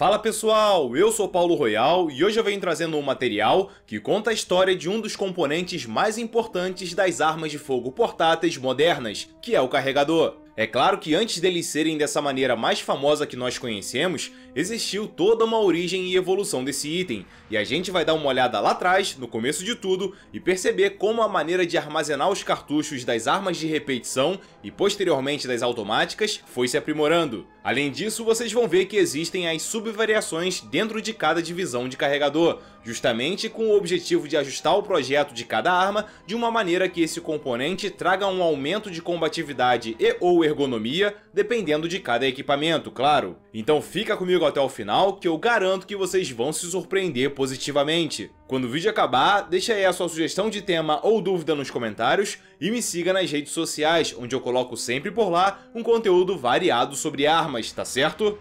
Fala pessoal, eu sou Paulo Royal e hoje eu venho trazendo um material que conta a história de um dos componentes mais importantes das armas de fogo portáteis modernas, que é o carregador. É claro que antes deles serem dessa maneira mais famosa que nós conhecemos, existiu toda uma origem e evolução desse item, e a gente vai dar uma olhada lá atrás, no começo de tudo, e perceber como a maneira de armazenar os cartuchos das armas de repetição e posteriormente das automáticas foi se aprimorando. Além disso, vocês vão ver que existem as subvariações dentro de cada divisão de carregador, justamente com o objetivo de ajustar o projeto de cada arma de uma maneira que esse componente traga um aumento de combatividade e ou ergonomia, dependendo de cada equipamento, claro. Então fica comigo até o final que eu garanto que vocês vão se surpreender positivamente. Quando o vídeo acabar, deixa aí a sua sugestão de tema ou dúvida nos comentários e me siga nas redes sociais, onde eu coloco sempre por lá um conteúdo variado sobre armas, tá certo?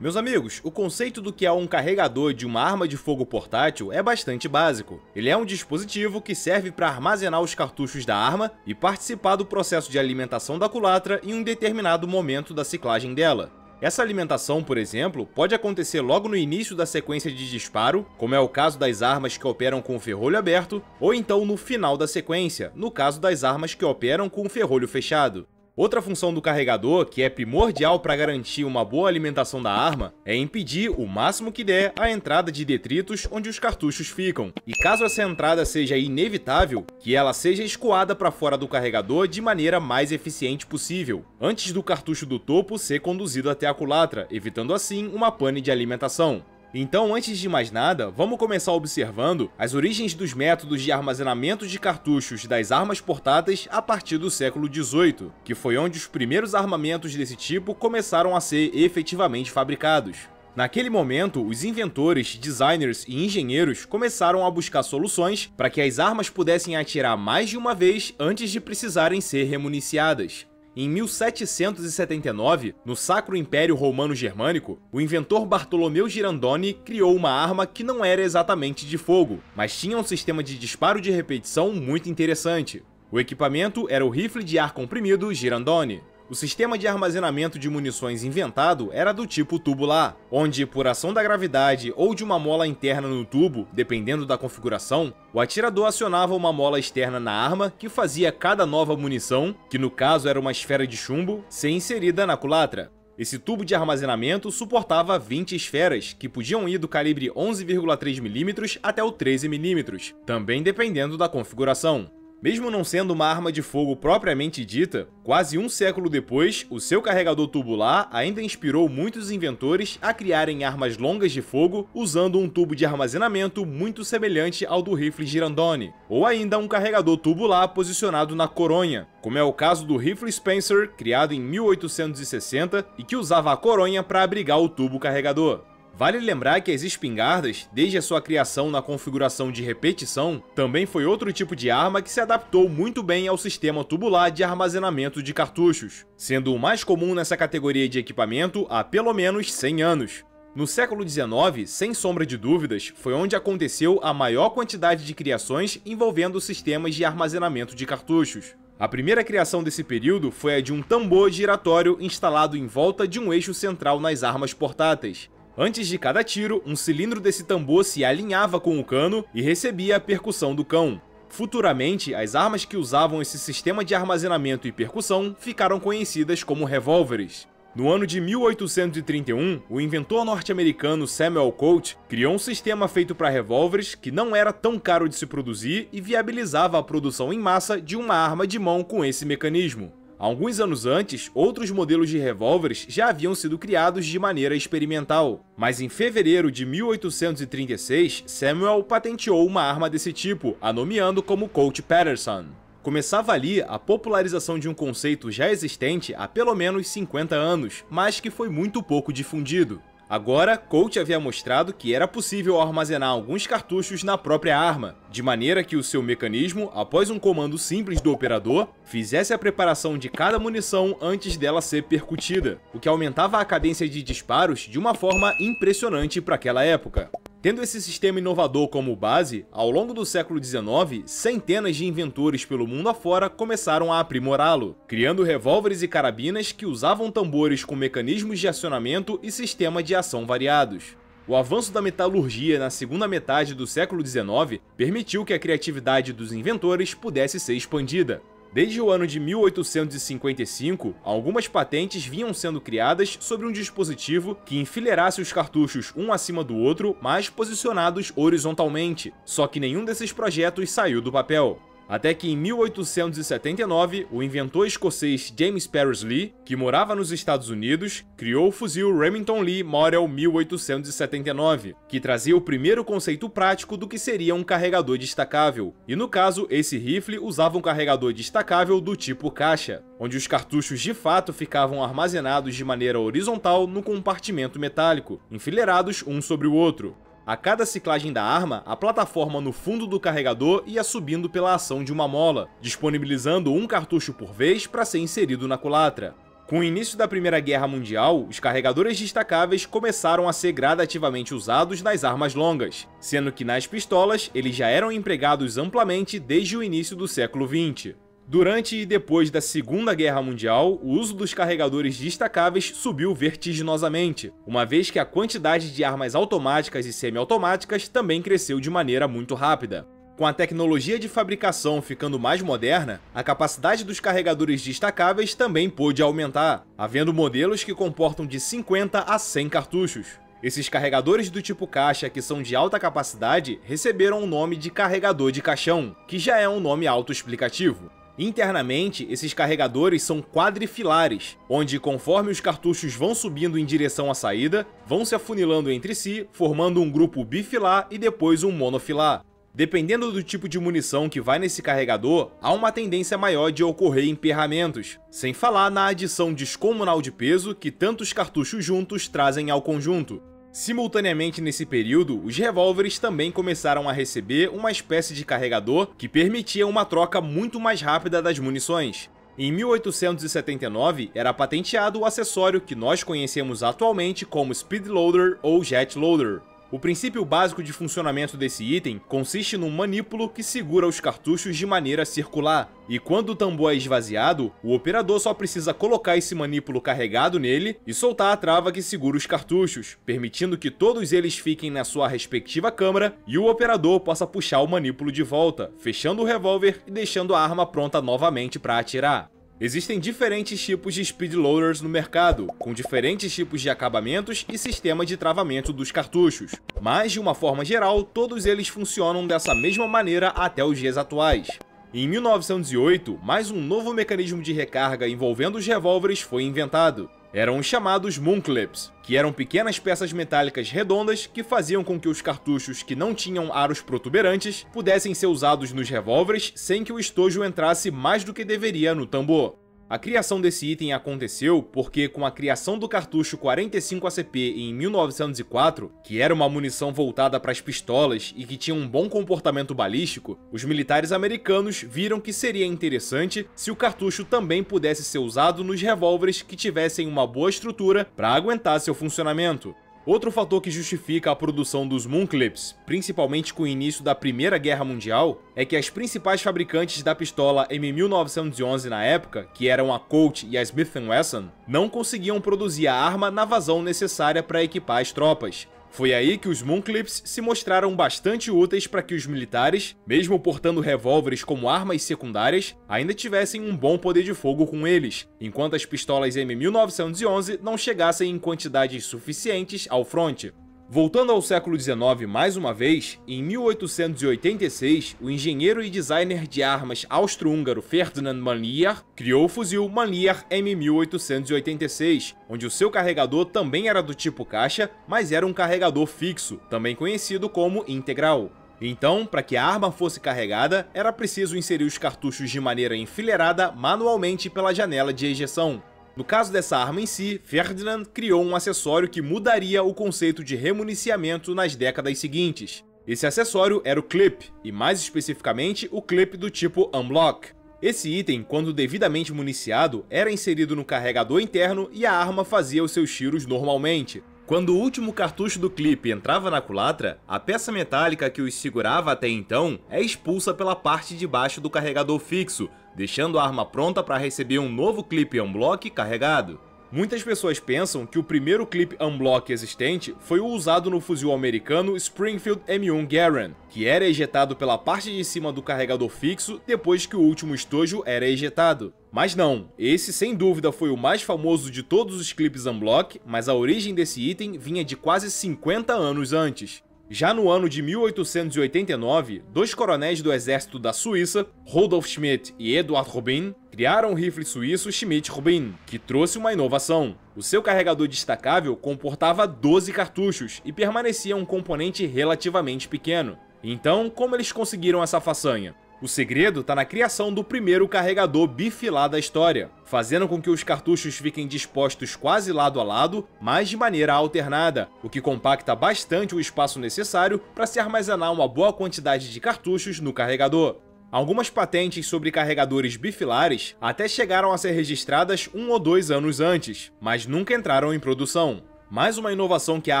Meus amigos, o conceito do que é um carregador de uma arma de fogo portátil é bastante básico. Ele é um dispositivo que serve para armazenar os cartuchos da arma e participar do processo de alimentação da culatra em um determinado momento da ciclagem dela. Essa alimentação, por exemplo, pode acontecer logo no início da sequência de disparo, como é o caso das armas que operam com o ferrolho aberto, ou então no final da sequência, no caso das armas que operam com o ferrolho fechado. Outra função do carregador, que é primordial para garantir uma boa alimentação da arma, é impedir o máximo que der a entrada de detritos onde os cartuchos ficam. E caso essa entrada seja inevitável, que ela seja escoada para fora do carregador de maneira mais eficiente possível, antes do cartucho do topo ser conduzido até a culatra, evitando assim uma pane de alimentação. Então, antes de mais nada, vamos começar observando as origens dos métodos de armazenamento de cartuchos das armas portáteis a partir do século XVIII, que foi onde os primeiros armamentos desse tipo começaram a ser efetivamente fabricados. Naquele momento, os inventores, designers e engenheiros começaram a buscar soluções para que as armas pudessem atirar mais de uma vez antes de precisarem ser remuniciadas. Em 1779, no Sacro Império Romano-Germânico, o inventor Bartolomeu Girandoni criou uma arma que não era exatamente de fogo, mas tinha um sistema de disparo de repetição muito interessante. O equipamento era o rifle de ar comprimido Girandoni. O sistema de armazenamento de munições inventado era do tipo tubular, onde, por ação da gravidade ou de uma mola interna no tubo, dependendo da configuração, o atirador acionava uma mola externa na arma que fazia cada nova munição, que no caso era uma esfera de chumbo, ser inserida na culatra. Esse tubo de armazenamento suportava 20 esferas, que podiam ir do calibre 11,3 mm até o 13 mm, também dependendo da configuração. Mesmo não sendo uma arma de fogo propriamente dita, quase um século depois, o seu carregador tubular ainda inspirou muitos inventores a criarem armas longas de fogo usando um tubo de armazenamento muito semelhante ao do rifle Girandoni, ou ainda um carregador tubular posicionado na coronha, como é o caso do rifle Spencer, criado em 1860 e que usava a coronha para abrigar o tubo carregador. Vale lembrar que as espingardas, desde a sua criação na configuração de repetição, também foi outro tipo de arma que se adaptou muito bem ao sistema tubular de armazenamento de cartuchos, sendo o mais comum nessa categoria de equipamento há pelo menos 100 anos. No século XIX, sem sombra de dúvidas, foi onde aconteceu a maior quantidade de criações envolvendo sistemas de armazenamento de cartuchos. A primeira criação desse período foi a de um tambor giratório instalado em volta de um eixo central nas armas portáteis. Antes de cada tiro, um cilindro desse tambor se alinhava com o cano e recebia a percussão do cão. Futuramente, as armas que usavam esse sistema de armazenamento e percussão ficaram conhecidas como revólveres. No ano de 1831, o inventor norte-americano Samuel Colt criou um sistema feito para revólveres que não era tão caro de se produzir e viabilizava a produção em massa de uma arma de mão com esse mecanismo. Alguns anos antes, outros modelos de revólveres já haviam sido criados de maneira experimental, mas em fevereiro de 1836, Samuel patenteou uma arma desse tipo, a nomeando como Colt Paterson. Começava ali a popularização de um conceito já existente há pelo menos 50 anos, mas que foi muito pouco difundido. Agora, Colt havia mostrado que era possível armazenar alguns cartuchos na própria arma, de maneira que o seu mecanismo, após um comando simples do operador, fizesse a preparação de cada munição antes dela ser percutida, o que aumentava a cadência de disparos de uma forma impressionante para aquela época. Tendo esse sistema inovador como base, ao longo do século XIX, centenas de inventores pelo mundo afora começaram a aprimorá-lo, criando revólveres e carabinas que usavam tambores com mecanismos de acionamento e sistema de ação variados. O avanço da metalurgia na segunda metade do século XIX permitiu que a criatividade dos inventores pudesse ser expandida. Desde o ano de 1855, algumas patentes vinham sendo criadas sobre um dispositivo que enfileirasse os cartuchos um acima do outro, mas posicionados horizontalmente, só que nenhum desses projetos saiu do papel. Até que em 1879, o inventor escocês James Paris-Lee, que morava nos Estados Unidos, criou o fuzil Remington Lee Model 1879, que trazia o primeiro conceito prático do que seria um carregador destacável. E no caso, esse rifle usava um carregador destacável do tipo caixa, onde os cartuchos de fato ficavam armazenados de maneira horizontal no compartimento metálico, enfileirados um sobre o outro. A cada ciclagem da arma, a plataforma no fundo do carregador ia subindo pela ação de uma mola, disponibilizando um cartucho por vez para ser inserido na culatra. Com o início da Primeira Guerra Mundial, os carregadores destacáveis começaram a ser gradativamente usados nas armas longas, sendo que nas pistolas eles já eram empregados amplamente desde o início do século XX. Durante e depois da Segunda Guerra Mundial, o uso dos carregadores destacáveis subiu vertiginosamente, uma vez que a quantidade de armas automáticas e semiautomáticas também cresceu de maneira muito rápida. Com a tecnologia de fabricação ficando mais moderna, a capacidade dos carregadores destacáveis também pôde aumentar, havendo modelos que comportam de 50 a 100 cartuchos. Esses carregadores do tipo caixa, que são de alta capacidade, receberam o nome de carregador de caixão, que já é um nome autoexplicativo. Internamente, esses carregadores são quadrifilares, onde conforme os cartuchos vão subindo em direção à saída, vão se afunilando entre si, formando um grupo bifilar e depois um monofilar. Dependendo do tipo de munição que vai nesse carregador, há uma tendência maior de ocorrer emperramentos, sem falar na adição descomunal de peso que tantos cartuchos juntos trazem ao conjunto. Simultaneamente nesse período, os revólveres também começaram a receber uma espécie de carregador que permitia uma troca muito mais rápida das munições. Em 1879, era patenteado o acessório que nós conhecemos atualmente como Speed Loader ou Jet Loader. O princípio básico de funcionamento desse item consiste num manípulo que segura os cartuchos de maneira circular, e quando o tambor é esvaziado, o operador só precisa colocar esse manípulo carregado nele e soltar a trava que segura os cartuchos, permitindo que todos eles fiquem na sua respectiva câmara e o operador possa puxar o manípulo de volta, fechando o revólver e deixando a arma pronta novamente para atirar. Existem diferentes tipos de speed loaders no mercado, com diferentes tipos de acabamentos e sistema de travamento dos cartuchos, mas de uma forma geral, todos eles funcionam dessa mesma maneira até os dias atuais. Em 1908, mais um novo mecanismo de recarga envolvendo os revólveres foi inventado. Eram os chamados Moon Clips, que eram pequenas peças metálicas redondas que faziam com que os cartuchos que não tinham aros protuberantes pudessem ser usados nos revólveres sem que o estojo entrasse mais do que deveria no tambor. A criação desse item aconteceu porque, com a criação do cartucho 45 ACP em 1904, que era uma munição voltada para as pistolas e que tinha um bom comportamento balístico, os militares americanos viram que seria interessante se o cartucho também pudesse ser usado nos revólveres que tivessem uma boa estrutura para aguentar seu funcionamento. Outro fator que justifica a produção dos Moon Clips, principalmente com o início da Primeira Guerra Mundial, é que as principais fabricantes da pistola M1911 na época, que eram a Colt e a Smith & Wesson, não conseguiam produzir a arma na vazão necessária para equipar as tropas. Foi aí que os Moon Clips se mostraram bastante úteis para que os militares, mesmo portando revólveres como armas secundárias, ainda tivessem um bom poder de fogo com eles, enquanto as pistolas M1911 não chegassem em quantidades suficientes ao fronte. Voltando ao século XIX mais uma vez, em 1886, o engenheiro e designer de armas austro-húngaro Ferdinand Mannlicher criou o fuzil Mannlicher M1886, onde o seu carregador também era do tipo caixa, mas era um carregador fixo, também conhecido como integral. Então, para que a arma fosse carregada, era preciso inserir os cartuchos de maneira enfileirada manualmente pela janela de ejeção. No caso dessa arma em si, Ferdinand criou um acessório que mudaria o conceito de remuniciamento nas décadas seguintes. Esse acessório era o clip, e mais especificamente o clip do tipo Unblock. Esse item, quando devidamente municiado, era inserido no carregador interno e a arma fazia os seus tiros normalmente. Quando o último cartucho do clipe entrava na culatra, a peça metálica que os segurava até então é expulsa pela parte de baixo do carregador fixo, deixando a arma pronta para receber um novo clipe unblock carregado. Muitas pessoas pensam que o primeiro clip unblock existente foi o usado no fuzil americano Springfield M1 Garand, que era ejetado pela parte de cima do carregador fixo depois que o último estojo era ejetado. Mas não, esse sem dúvida foi o mais famoso de todos os clips unblock, mas a origem desse item vinha de quase 50 anos antes. Já no ano de 1889, dois coronéis do exército da Suíça, Rudolf Schmidt e Eduard Rubin, criaram o rifle suíço Schmidt-Rubin, que trouxe uma inovação. O seu carregador destacável comportava 12 cartuchos e permanecia um componente relativamente pequeno. Então, como eles conseguiram essa façanha? O segredo está na criação do primeiro carregador bifilar da história, fazendo com que os cartuchos fiquem dispostos quase lado a lado, mas de maneira alternada, o que compacta bastante o espaço necessário para se armazenar uma boa quantidade de cartuchos no carregador. Algumas patentes sobre carregadores bifilares até chegaram a ser registradas 1 ou 2 anos antes, mas nunca entraram em produção. Mais uma inovação que a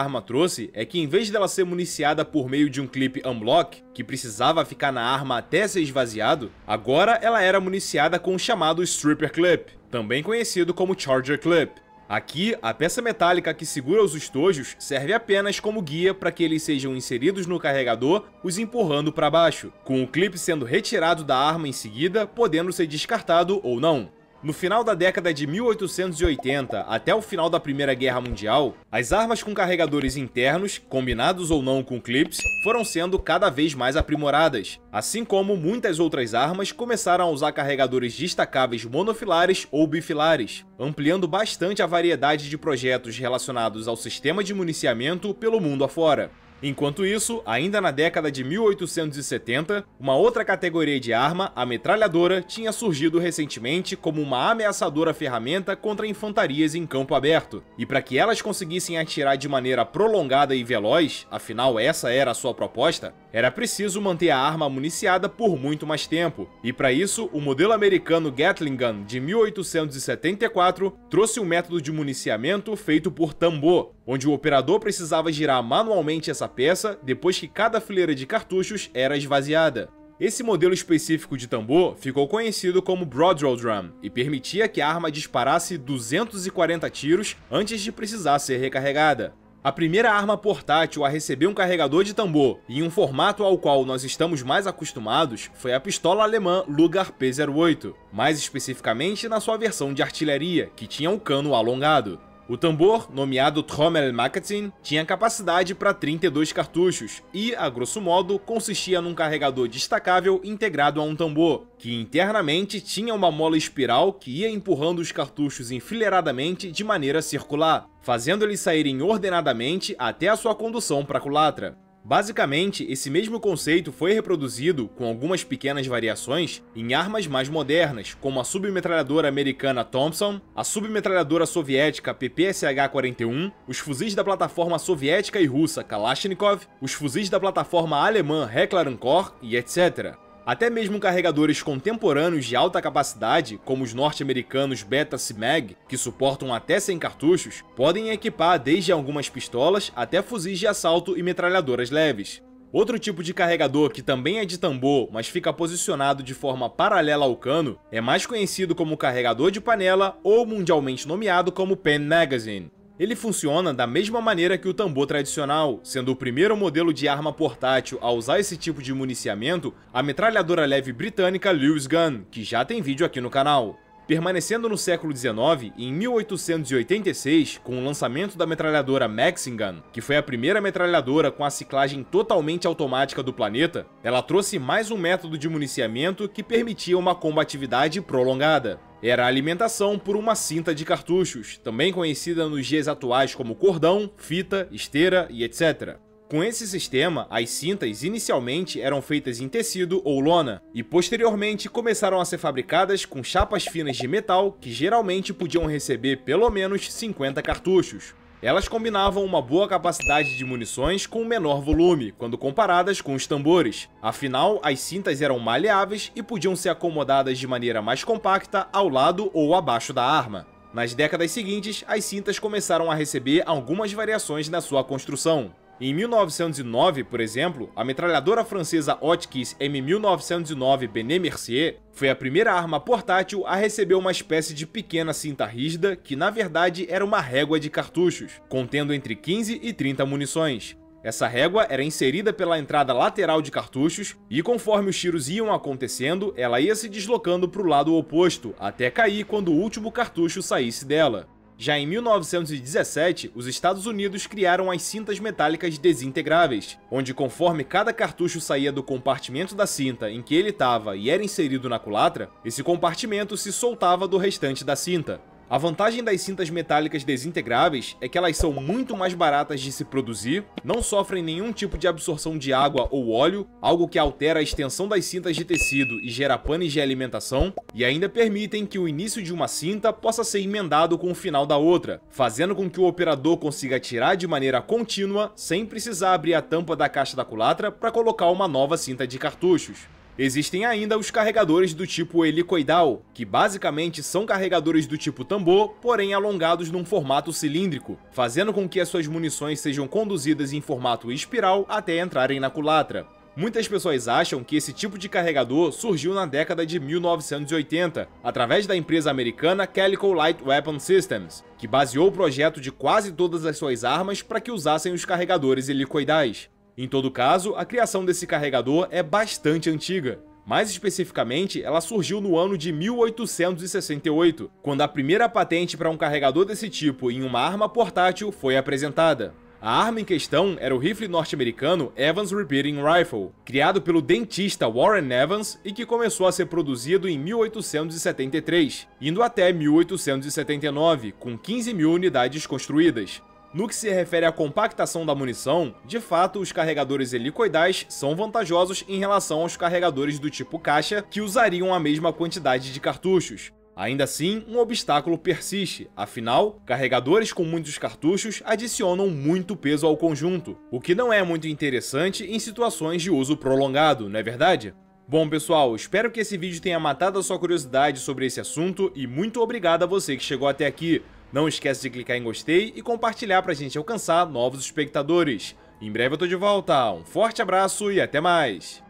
arma trouxe é que, em vez dela ser municiada por meio de um clip unblock, que precisava ficar na arma até ser esvaziado, agora ela era municiada com o chamado Stripper Clip, também conhecido como Charger Clip. Aqui, a peça metálica que segura os estojos serve apenas como guia para que eles sejam inseridos no carregador, os empurrando para baixo, com o clipe sendo retirado da arma em seguida, podendo ser descartado ou não. No final da década de 1880 até o final da Primeira Guerra Mundial, as armas com carregadores internos, combinados ou não com clips, foram sendo cada vez mais aprimoradas, assim como muitas outras armas começaram a usar carregadores destacáveis monofilares ou bifilares, ampliando bastante a variedade de projetos relacionados ao sistema de municiamento pelo mundo afora. Enquanto isso, ainda na década de 1870, uma outra categoria de arma, a metralhadora, tinha surgido recentemente como uma ameaçadora ferramenta contra infantarias em campo aberto. E para que elas conseguissem atirar de maneira prolongada e veloz, afinal essa era a sua proposta, era preciso manter a arma municiada por muito mais tempo. E para isso, o modelo americano Gatling Gun de 1874 trouxe um método de municiamento feito por tambor, onde o operador precisava girar manualmente essa peça depois que cada fileira de cartuchos era esvaziada. Esse modelo específico de tambor ficou conhecido como Broad Draw Drum e permitia que a arma disparasse 240 tiros antes de precisar ser recarregada. A primeira arma portátil a receber um carregador de tambor em um formato ao qual nós estamos mais acostumados foi a pistola alemã Luger P08, mais especificamente na sua versão de artilharia, que tinha um cano alongado. O tambor, nomeado Trommelmagazin, tinha capacidade para 32 cartuchos e, a grosso modo, consistia num carregador destacável integrado a um tambor, que internamente tinha uma mola espiral que ia empurrando os cartuchos enfileiradamente de maneira circular, fazendo eles saírem ordenadamente até a sua condução para a culatra. Basicamente, esse mesmo conceito foi reproduzido, com algumas pequenas variações, em armas mais modernas, como a submetralhadora americana Thompson, a submetralhadora soviética PPSH-41, os fuzis da plataforma soviética e russa Kalashnikov, os fuzis da plataforma alemã Heckler&Koch e etc. Até mesmo carregadores contemporâneos de alta capacidade, como os norte-americanos Beta-Mag, que suportam até 100 cartuchos, podem equipar desde algumas pistolas até fuzis de assalto e metralhadoras leves. Outro tipo de carregador que também é de tambor, mas fica posicionado de forma paralela ao cano, é mais conhecido como carregador de panela ou mundialmente nomeado como Pen Magazine. Ele funciona da mesma maneira que o tambor tradicional, sendo o primeiro modelo de arma portátil a usar esse tipo de municiamento a metralhadora leve britânica Lewis Gun, que já tem vídeo aqui no canal. Permanecendo no século XIX, em 1886, com o lançamento da metralhadora Maxim Gun, que foi a primeira metralhadora com a ciclagem totalmente automática do planeta, ela trouxe mais um método de municiamento que permitia uma combatividade prolongada. Era a alimentação por uma cinta de cartuchos, também conhecida nos dias atuais como cordão, fita, esteira e etc. Com esse sistema, as cintas inicialmente eram feitas em tecido ou lona, e posteriormente começaram a ser fabricadas com chapas finas de metal que geralmente podiam receber pelo menos 50 cartuchos. Elas combinavam uma boa capacidade de munições com um menor volume, quando comparadas com os tambores. Afinal, as cintas eram maleáveis e podiam ser acomodadas de maneira mais compacta ao lado ou abaixo da arma. Nas décadas seguintes, as cintas começaram a receber algumas variações na sua construção. Em 1909, por exemplo, a metralhadora francesa Hotchkiss M1909 Benet Mercier foi a primeira arma portátil a receber uma espécie de pequena cinta rígida que na verdade era uma régua de cartuchos, contendo entre 15 e 30 munições. Essa régua era inserida pela entrada lateral de cartuchos e conforme os tiros iam acontecendo, ela ia se deslocando para o lado oposto, até cair quando o último cartucho saísse dela. Já em 1917, os Estados Unidos criaram as cintas metálicas desintegráveis, onde conforme cada cartucho saía do compartimento da cinta em que ele estava e era inserido na culatra, esse compartimento se soltava do restante da cinta. A vantagem das cintas metálicas desintegráveis é que elas são muito mais baratas de se produzir, não sofrem nenhum tipo de absorção de água ou óleo, algo que altera a extensão das cintas de tecido e gera panes de alimentação, e ainda permitem que o início de uma cinta possa ser emendado com o final da outra, fazendo com que o operador consiga atirar de maneira contínua sem precisar abrir a tampa da caixa da culatra para colocar uma nova cinta de cartuchos. Existem ainda os carregadores do tipo helicoidal, que basicamente são carregadores do tipo tambor, porém alongados num formato cilíndrico, fazendo com que as suas munições sejam conduzidas em formato espiral até entrarem na culatra. Muitas pessoas acham que esse tipo de carregador surgiu na década de 1980, através da empresa americana Calico Light Weapon Systems, que baseou o projeto de quase todas as suas armas para que usassem os carregadores helicoidais. Em todo caso, a criação desse carregador é bastante antiga. Mais especificamente, ela surgiu no ano de 1868, quando a primeira patente para um carregador desse tipo em uma arma portátil foi apresentada. A arma em questão era o rifle norte-americano Evans Repeating Rifle, criado pelo dentista Warren Evans e que começou a ser produzido em 1873, indo até 1879, com 15 mil unidades construídas. No que se refere à compactação da munição, de fato, os carregadores helicoidais são vantajosos em relação aos carregadores do tipo caixa, que usariam a mesma quantidade de cartuchos. Ainda assim, um obstáculo persiste, afinal, carregadores com muitos cartuchos adicionam muito peso ao conjunto, o que não é muito interessante em situações de uso prolongado, não é verdade? Bom pessoal, espero que esse vídeo tenha matado a sua curiosidade sobre esse assunto e muito obrigado a você que chegou até aqui. Não esquece de clicar em gostei e compartilhar pra gente alcançar novos espectadores. Em breve eu tô de volta, um forte abraço e até mais!